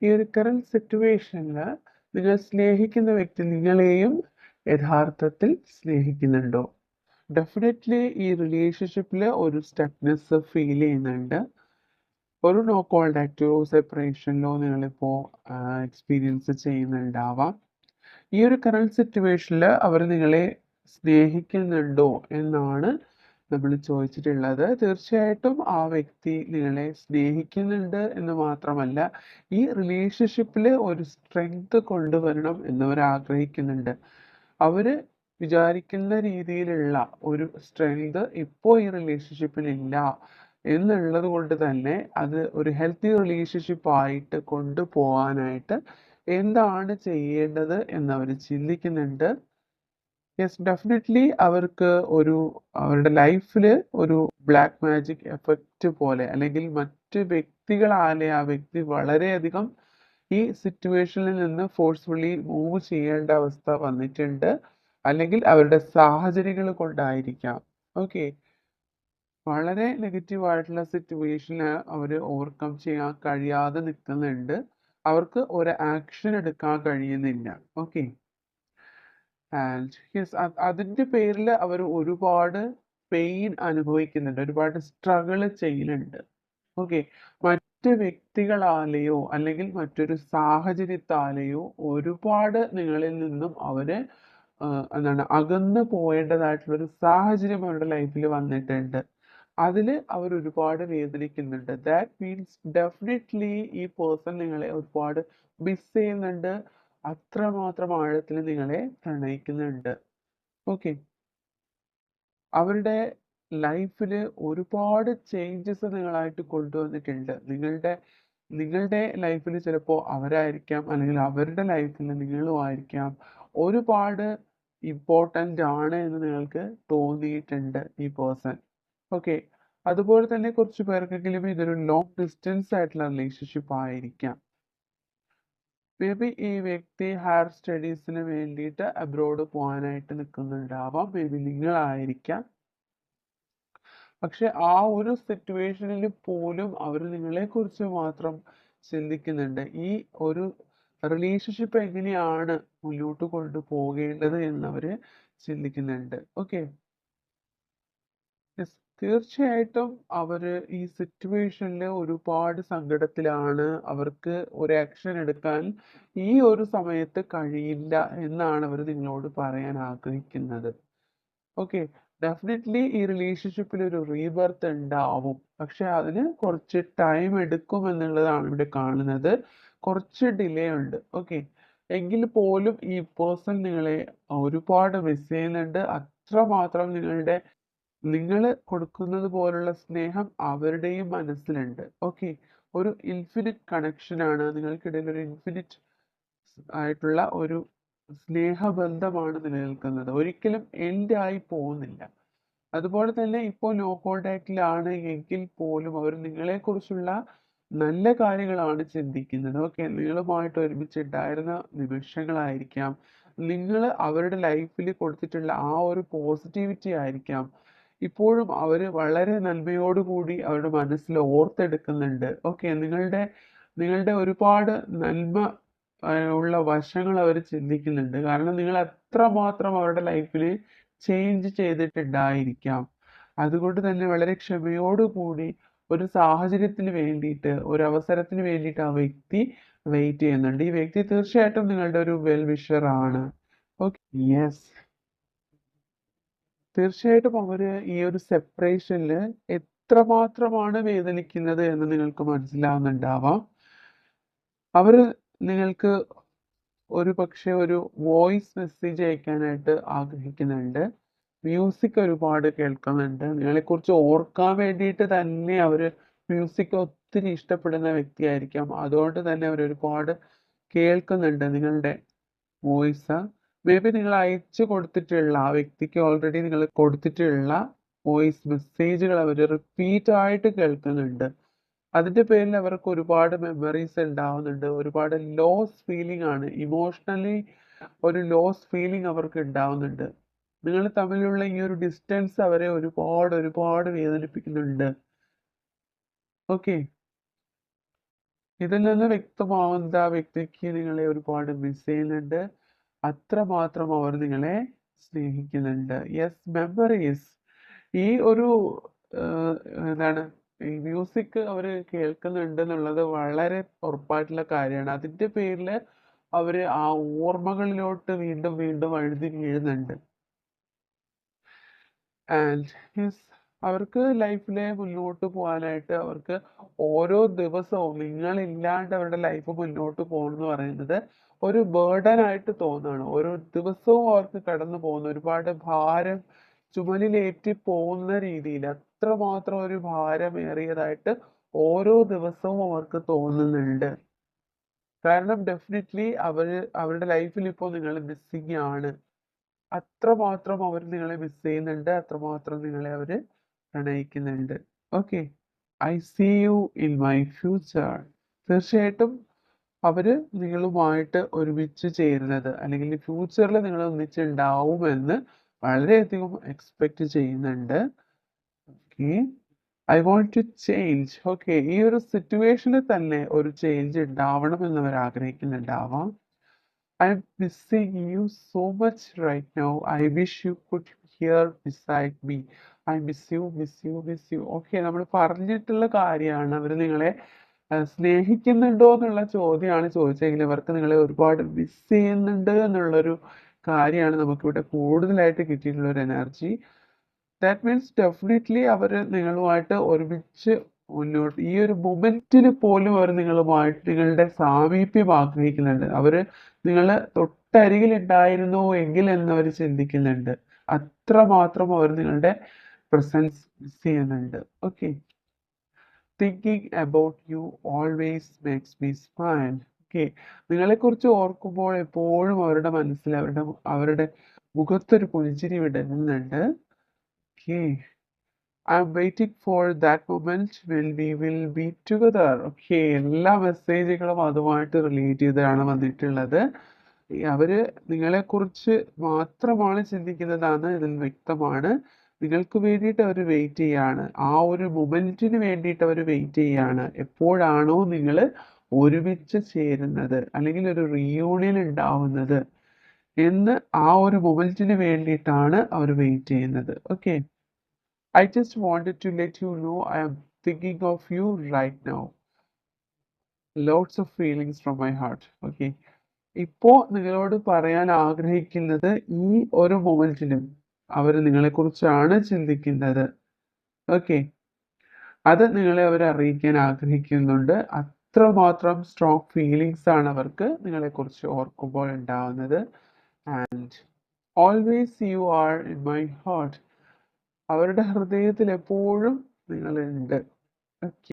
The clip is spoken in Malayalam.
ഈ ഒരു കറന്റ് സിറ്റുവേഷനില് നിങ്ങൾ സ്നേഹിക്കുന്ന വ്യക്തി നിങ്ങളെയും യഥാർത്ഥത്തിൽ സ്നേഹിക്കുന്നുണ്ടോ? ഡെഫിനറ്റ്ലി ഈ റിലേഷൻഷിപ്പില് ഒരു സ്റ്റക്നെസ് ഫീൽ ചെയ്യുന്നുണ്ട്. ഒരു നോ കോൺടാക്റ്റോ സെപ്പറേഷനിലോ നിങ്ങളിപ്പോ എക്സ്പീരിയൻസ് ചെയ്യുന്നുണ്ടാവാം. ഈ ഒരു കറന്റ് സിറ്റുവേഷനിൽ അവർ നിങ്ങളെ സ്നേഹിക്കുന്നുണ്ടോ എന്നാണ് നമ്മൾ ചോദിച്ചിട്ടുള്ളത്. തീർച്ചയായിട്ടും ആ വ്യക്തി നിങ്ങളെ സ്നേഹിക്കുന്നുണ്ട് എന്ന് മാത്രമല്ല, ഈ റിലേഷൻഷിപ്പിൽ ഒരു സ്ട്രെങ്ത് കൊണ്ടുവരണം എന്നവർ ആഗ്രഹിക്കുന്നുണ്ട്. അവര് വിചാരിക്കുന്ന രീതിയിലുള്ള ഒരു സ്ട്രെങ്ത് ഇപ്പോൾ ഈ റിലേഷൻഷിപ്പിൽ ഇല്ല എന്നുള്ളത് കൊണ്ട് തന്നെ അത് ഒരു ഹെൽത്തി റിലേഷൻഷിപ്പ് ആയിട്ട് കൊണ്ടുപോകാനായിട്ട് എന്താണ് ചെയ്യേണ്ടത് എന്നവർ ചിന്തിക്കുന്നുണ്ട്. യെസ്, ഡെഫിനറ്റ്ലി അവർക്ക് അവരുടെ ലൈഫിൽ ഒരു ബ്ലാക്ക് മാജിക് എഫക്റ്റ് പോലെ അല്ലെങ്കിൽ മറ്റ് വ്യക്തികളാലെ ആ വ്യക്തി വളരെയധികം ഈ സിറ്റുവേഷനിൽ നിന്ന് ഫോഴ്സ്ഫുള്ളി മൂവ് ചെയ്യേണ്ട അവസ്ഥ വന്നിട്ടുണ്ട്. അല്ലെങ്കിൽ അവരുടെ സാഹചര്യങ്ങൾ കൊണ്ടായിരിക്കാം. ഓക്കെ, വളരെ നെഗറ്റീവ് ആയിട്ടുള്ള സിറ്റുവേഷന് അവർ ഓവർകം ചെയ്യാൻ കഴിയാതെ നിൽക്കുന്നുണ്ട്. അവർക്ക് ഒരു ആക്ഷൻ എടുക്കാൻ കഴിയുന്നില്ല. ഓക്കെ, ആൻഡ് യെസ്, അതിൻ്റെ പേരിൽ അവർ ഒരുപാട് പെയിൻ അനുഭവിക്കുന്നുണ്ട്, ഒരുപാട് സ്ട്രഗിൾ ചെയ്യുന്നുണ്ട്. ഓക്കെ, മറ്റ് വ്യക്തികളാലെയോ അല്ലെങ്കിൽ മറ്റൊരു സാഹചര്യത്താലെയോ ഒരുപാട് നിങ്ങളിൽ നിന്നും അവര് എന്താണ് അകന്നു പോയേണ്ടതായിട്ടുള്ളൊരു സാഹചര്യം അവരുടെ ലൈഫിൽ വന്നിട്ടുണ്ട്. അതിൽ അവർ ഒരുപാട് വേദനിക്കുന്നുണ്ട്. ദാറ്റ് മീൻസ് ഡെഫിനറ്റ്ലി ഈ പേഴ്സൺ നിങ്ങളെ ഒരുപാട് മിസ് ചെയ്യുന്നുണ്ട്. അത്രമാത്രം ആഴത്തിൽ നിങ്ങളെ പ്രണയിക്കുന്നുണ്ട്. ഓക്കെ, അവരുടെ ലൈഫിൽ ഒരുപാട് ചേഞ്ചസ് നിങ്ങളായിട്ട് കൊണ്ടുവന്നിട്ടുണ്ട്. നിങ്ങളുടെ ലൈഫിൽ ചിലപ്പോൾ അവരായിരിക്കാം, അല്ലെങ്കിൽ അവരുടെ ലൈഫിൽ നിങ്ങളും ആയിരിക്കാം ഒരുപാട് ഇമ്പോർട്ടൻ്റ് ആണ് എന്ന് നിങ്ങൾക്ക് തോന്നിയിട്ടുണ്ട് ഈ പേഴ്സൺ. ഓക്കെ, അതുപോലെ തന്നെ കുറച്ച് പേർക്കെങ്കിലും ഇതൊരു ലോങ് ഡിസ്റ്റൻസ് ആയിട്ടുള്ള റിലേഷൻഷിപ്പ് ആയിരിക്കാം. മേ ബി ഈ വ്യക്തി ഹയർ സ്റ്റഡീസിന് വേണ്ടിയിട്ട് അബ്രോഡ് പോകാനായിട്ട് നിൽക്കുന്നുണ്ടാവാം. May be നിങ്ങളായിരിക്കാം. പക്ഷെ ആ ഒരു സിറ്റുവേഷനിൽ പോലും അവർ നിങ്ങളെക്കുറിച്ച് മാത്രം ചിന്തിക്കുന്നുണ്ട്. ഈ ഒരു റിലേഷൻഷിപ്പ് എങ്ങനെയാണ് മുന്നോട്ട് കൊണ്ടുപോകേണ്ടത് എന്നവർ ചിന്തിക്കുന്നുണ്ട്. ഓക്കെ, യെസ്, തീർച്ചയായിട്ടും അവര് ഈ സിറ്റുവേഷനിൽ ഒരുപാട് സങ്കടത്തിലാണ്. അവർക്ക് ഒരു ആക്ഷൻ എടുക്കാൻ ഈ ഒരു സമയത്ത് കഴിയില്ല എന്നാണ് അവർ നിങ്ങളോട് പറയാൻ ആഗ്രഹിക്കുന്നത്. ഓക്കെ, ഡെഫിനറ്റ്ലി ഈ റിലേഷൻഷിപ്പിൽ ഒരു റീബർത്ത് ഉണ്ടാവും. പക്ഷെ അതിന് കുറച്ച് ടൈം എടുക്കും എന്നുള്ളതാണ് ഇവിടെ കാണുന്നത്. കുറച്ച് ഡിലേ ഉണ്ട്. ഓക്കെ, എങ്കിൽ പോലും ഈ പേഴ്സൺ നിങ്ങളെ ഒരുപാട് മിസ് ചെയ്യുന്നുണ്ട്. അത്രമാത്രം നിങ്ങൾ കൊടുക്കുന്നത് പോലുള്ള സ്നേഹം അവരുടെയും മനസ്സിലുണ്ട്. ഓക്കെ, ഒരു ഇൻഫിനിറ്റ് കണക്ഷനാണ് നിങ്ങൾക്കിടയിൽ, ഒരു ഇൻഫിനിറ്റ് ആയിട്ടുള്ള ഒരു സ്നേഹബന്ധമാണ് നിലനിൽക്കുന്നത്. ഒരിക്കലും എൻഡ് ആയി പോകുന്നില്ല. അതുപോലെ തന്നെ ഇപ്പോൾ നോ കോൺടാക്റ്റിലാണ് എങ്കിൽ പോലും അവർ നിങ്ങളെക്കുറിച്ചുള്ള നല്ല കാര്യങ്ങളാണ് ചിന്തിക്കുന്നത്. ഓക്കെ, നിങ്ങളുമായിട്ട് ഒരുമിച്ചുണ്ടായിരുന്ന നിമിഷങ്ങളായിരിക്കാം, നിങ്ങൾ അവരുടെ ലൈഫിൽ കൊടുത്തിട്ടുള്ള ആ ഒരു പോസിറ്റിവിറ്റി ആയിരിക്കാം ഇപ്പോഴും അവർ വളരെ നന്മയോടുകൂടി അവരുടെ മനസ്സിൽ ഓർത്തെടുക്കുന്നുണ്ട്. ഓക്കെ, നിങ്ങളുടെ ഒരുപാട് നന്മ ഉള്ള വശങ്ങൾ അവർ ചിന്തിക്കുന്നുണ്ട്. കാരണം നിങ്ങൾ എത്രമാത്രം അവരുടെ ലൈഫിൽ ചേഞ്ച് ചെയ്തിട്ടുണ്ടായിരിക്കാം. അതുകൊണ്ട് തന്നെ വളരെ ക്ഷമയോടുകൂടി ഒരു സാഹചര്യത്തിന് വേണ്ടിയിട്ട്, ഒരു അവസരത്തിന് വേണ്ടിയിട്ട് ആ വ്യക്തി വെയിറ്റ് ചെയ്യുന്നുണ്ട്. ഈ വ്യക്തി തീർച്ചയായിട്ടും നിങ്ങളുടെ ഒരു വെൽ വിഷർ ആണ്. ഓക്കെ, യെസ്, തീർച്ചയായിട്ടും അവര് ഈ ഒരു സെപ്പറേഷനിൽ എത്രമാത്രമാണ് വേദനിക്കുന്നത് എന്ന് നിങ്ങൾക്ക് മനസ്സിലാവുന്നുണ്ടാവാം. അവര് നിങ്ങൾക്ക് ഒരു പക്ഷേ ഒരു വോയിസ് മെസ്സേജ് അയക്കാനായിട്ട് ആഗ്രഹിക്കുന്നുണ്ട്. മ്യൂസിക് ഒരുപാട് കേൾക്കുന്നുണ്ട്. നിങ്ങളെക്കുറിച്ച് ഓർക്കാൻ വേണ്ടിയിട്ട് തന്നെ അവർ മ്യൂസിക് ഒത്തിരി ഇഷ്ടപ്പെടുന്ന വ്യക്തിയായിരിക്കാം. അതുകൊണ്ട് തന്നെ അവർ ഒരുപാട് കേൾക്കുന്നുണ്ട് നിങ്ങളുടെ വോയിസ്. മേ ബി നിങ്ങൾ അയച്ചു കൊടുത്തിട്ടുള്ള ആ വ്യക്തിക്ക് ഓൾറെഡി നിങ്ങൾ കൊടുത്തിട്ടുള്ള വോയിസ് മെസ്സേജുകൾ അവർ റിപ്പീറ്റ് ആയിട്ട് കേൾക്കുന്നുണ്ട്. അതിൻ്റെ പേരിൽ അവർക്ക് ഒരുപാട് മെമ്മറീസ് ഉണ്ടാവുന്നുണ്ട്. ഒരുപാട് ലോസ് ഫീലിംഗ് ആണ്, ഇമോഷണലി ഒരു ലോസ് ഫീലിംഗ് അവർക്ക് ഉണ്ടാവുന്നുണ്ട്. നിങ്ങൾ തമ്മിലുള്ള ഈ ഒരു ഡിസ്റ്റൻസ് അവരെ ഒരുപാട് ഒരുപാട് വേദനിപ്പിക്കുന്നുണ്ട്. ഓക്കെ, ഇതിൽ നിന്ന് വ്യക്തമാവുന്നത് ആ വ്യക്തിക്ക് നിങ്ങളെ ഒരുപാട് മിസ് ചെയ്യുന്നുണ്ട്. അത്രമാത്രം അവർ നിങ്ങളെ സ്നേഹിക്കുന്നുണ്ട്. Yes, memories. ഈ ഒരു ഏഹ്, എന്താണ് ഈ മ്യൂസിക് അവര് കേൾക്കുന്നുണ്ട് എന്നുള്ളത് വളരെ ഉറപ്പായിട്ടുള്ള കാര്യമാണ്. അതിന്റെ പേരില് അവര് ആ ഓർമ്മകളിലോട്ട് വീണ്ടും വീണ്ടും വഴുതി വീഴുന്നുണ്ട്. ആൻഡ് യെസ്, അവർക്ക് ലൈഫിലെ മുന്നോട്ട് പോകാനായിട്ട് അവർക്ക് ഓരോ ദിവസവും നിങ്ങളില്ലാണ്ട് അവരുടെ ലൈഫ് മുന്നോട്ട് പോകണമെന്ന് പറയുന്നത് ഒരു ബേർഡൻ ആയിട്ട് തോന്നുകയാണ്. ഓരോ ദിവസവും അവർക്ക് കടന്നു പോകുന്ന ഒരുപാട് ഭാരം ചുമലിലേറ്റി പോകുന്ന രീതിയിൽ അത്രമാത്രം ഒരു ഭാരമേറിയതായിട്ട് ഓരോ ദിവസവും അവർക്ക് തോന്നുന്നുണ്ട്. കാരണം ഡെഫിനറ്റ്ലി അവരുടെ ലൈഫിൽ ഇപ്പോൾ നിങ്ങൾ മിസ്സിങ് ആണ്. അത്രമാത്രം അവർ നിങ്ങളെ മിസ് ചെയ്യുന്നുണ്ട്. അത്രമാത്രം നിങ്ങളെ അവര് പ്രണയിക്കുന്നുണ്ട്. Okay. I see you in my future. തീർച്ചയായിട്ടും അവര് നിങ്ങളുമായിട്ട് ഒരുമിച്ച് ചേരുന്നത് അല്ലെങ്കിൽ ഫ്യൂച്ചറിൽ നിങ്ങൾ ഒന്നിച്ചുണ്ടാവുമെന്ന് വളരെയധികം എക്സ്പെക്ട് ചെയ്യുന്നുണ്ട്. Okay. I want to change. Okay. ഈ ഒരു സിറ്റുവേഷനിൽ തന്നെ ഒരു ചേഞ്ച് ഉണ്ടാവണം എന്ന് അവർ ആഗ്രഹിക്കുന്നുണ്ടാവാം. I'm missing you so much right now. I wish you could here beside me. I miss you, miss you, miss you. Okay, നമ്മൾ പറഞ്ഞിട്ടുള്ള കാര്യമാണ്. അവർ നിങ്ങളെ സ്നേഹിക്കുന്നുണ്ടോ എന്നുള്ള ചോദ്യമാണ് ചോദിച്ചെങ്കിൽ അവർക്ക് നിങ്ങളെ ഒരുപാട് മിസ് ചെയ്യുന്നുണ്ട് എന്നുള്ളൊരു കാര്യമാണ് നമുക്കിവിടെ കൂടുതലായിട്ട് കിട്ടിയിട്ടുള്ള ഒരു എനർജി. ദാറ്റ് മീൻസ് ഡെഫിനറ്റ്ലി അവർ നിങ്ങളുമായിട്ട് ഒരുമിച്ച് മുന്നോട്ട് ഈ ഒരു മൊമെന്റിൽ പോലും അവർ നിങ്ങളുമായിട്ട് നിങ്ങളുടെ സാമീപ്യം ആഗ്രഹിക്കുന്നുണ്ട്. അവർ നിങ്ങൾ തൊട്ടരികിൽ ഉണ്ടായിരുന്നു എങ്കിൽ എന്നവർ ചിന്തിക്കുന്നുണ്ട്. അത്രമാത്രം അവർ നിങ്ങളുടെ പ്രസൻസ് മിസ് ചെയ്യുന്നുണ്ട്. Okay. Thinking about you always makes me smile. Okay. നിങ്ങളെക്കുറിച്ച് ഓർക്കുമ്പോൾ എപ്പോഴും അവരുടെ മനസ്സിൽ അവരുടെ മുഖത്തൊരു പുഞ്ചിരി വിടരുന്നുണ്ട്. Okay. I'm waiting for that moment when we will be together. Okay, എല്ലാ മെസ്സേജുകളും അതുമായിട്ട് റിലേറ്റ് ചെയ്താണ് വന്നിട്ടുള്ളത്. അവര് നിങ്ങളെക്കുറിച്ച് മാത്രമാണ് ചിന്തിക്കുന്നതാണ് ഇതിൽ വ്യക്തമാണ്. നിങ്ങൾക്ക് വേണ്ടിയിട്ട് അവർ വെയിറ്റ് ചെയ്യാണ്. ആ ഒരു മൊമെന്റിന് വേണ്ടിയിട്ട് അവർ വെയിറ്റ് ചെയ്യാണ്. എപ്പോഴാണോ നിങ്ങൾ ഒരുമിച്ച് ചേരുന്നത് അല്ലെങ്കിൽ ഒരു റീയൂണിയൻ ഉണ്ടാവുന്നത് എന്ന് ആ ഒരു മൊമെന്റിന് വേണ്ടിയിട്ടാണ് അവർ വെയിറ്റ് ചെയ്യുന്നത്. Okay. I just wanted to let you know I am thinking of you right now. Lots of feelings from my heart. Okay. ഇപ്പോ നിങ്ങളോട് പറയാൻ ആഗ്രഹിക്കുന്നത് ഈ ഒരു മൊമെന്റിലും അവർ നിങ്ങളെക്കുറിച്ചാണ് ചിന്തിക്കുന്നത്. ഓക്കെ. അത് നിങ്ങളെ അവർ അറിയിക്കാൻ ആഗ്രഹിക്കുന്നുണ്ട്. അത്രമാത്രം സ്ട്രോങ് ഫീലിങ്സ് ആണ് അവർക്ക് നിങ്ങളെക്കുറിച്ച് ഓർക്കുമ്പോൾ ഉണ്ടാവുന്നത്. And always you are in my heart. അവരുടെ ഹൃദയത്തിൽ എപ്പോഴും നിങ്ങളുണ്ട്. ഓക്കെ.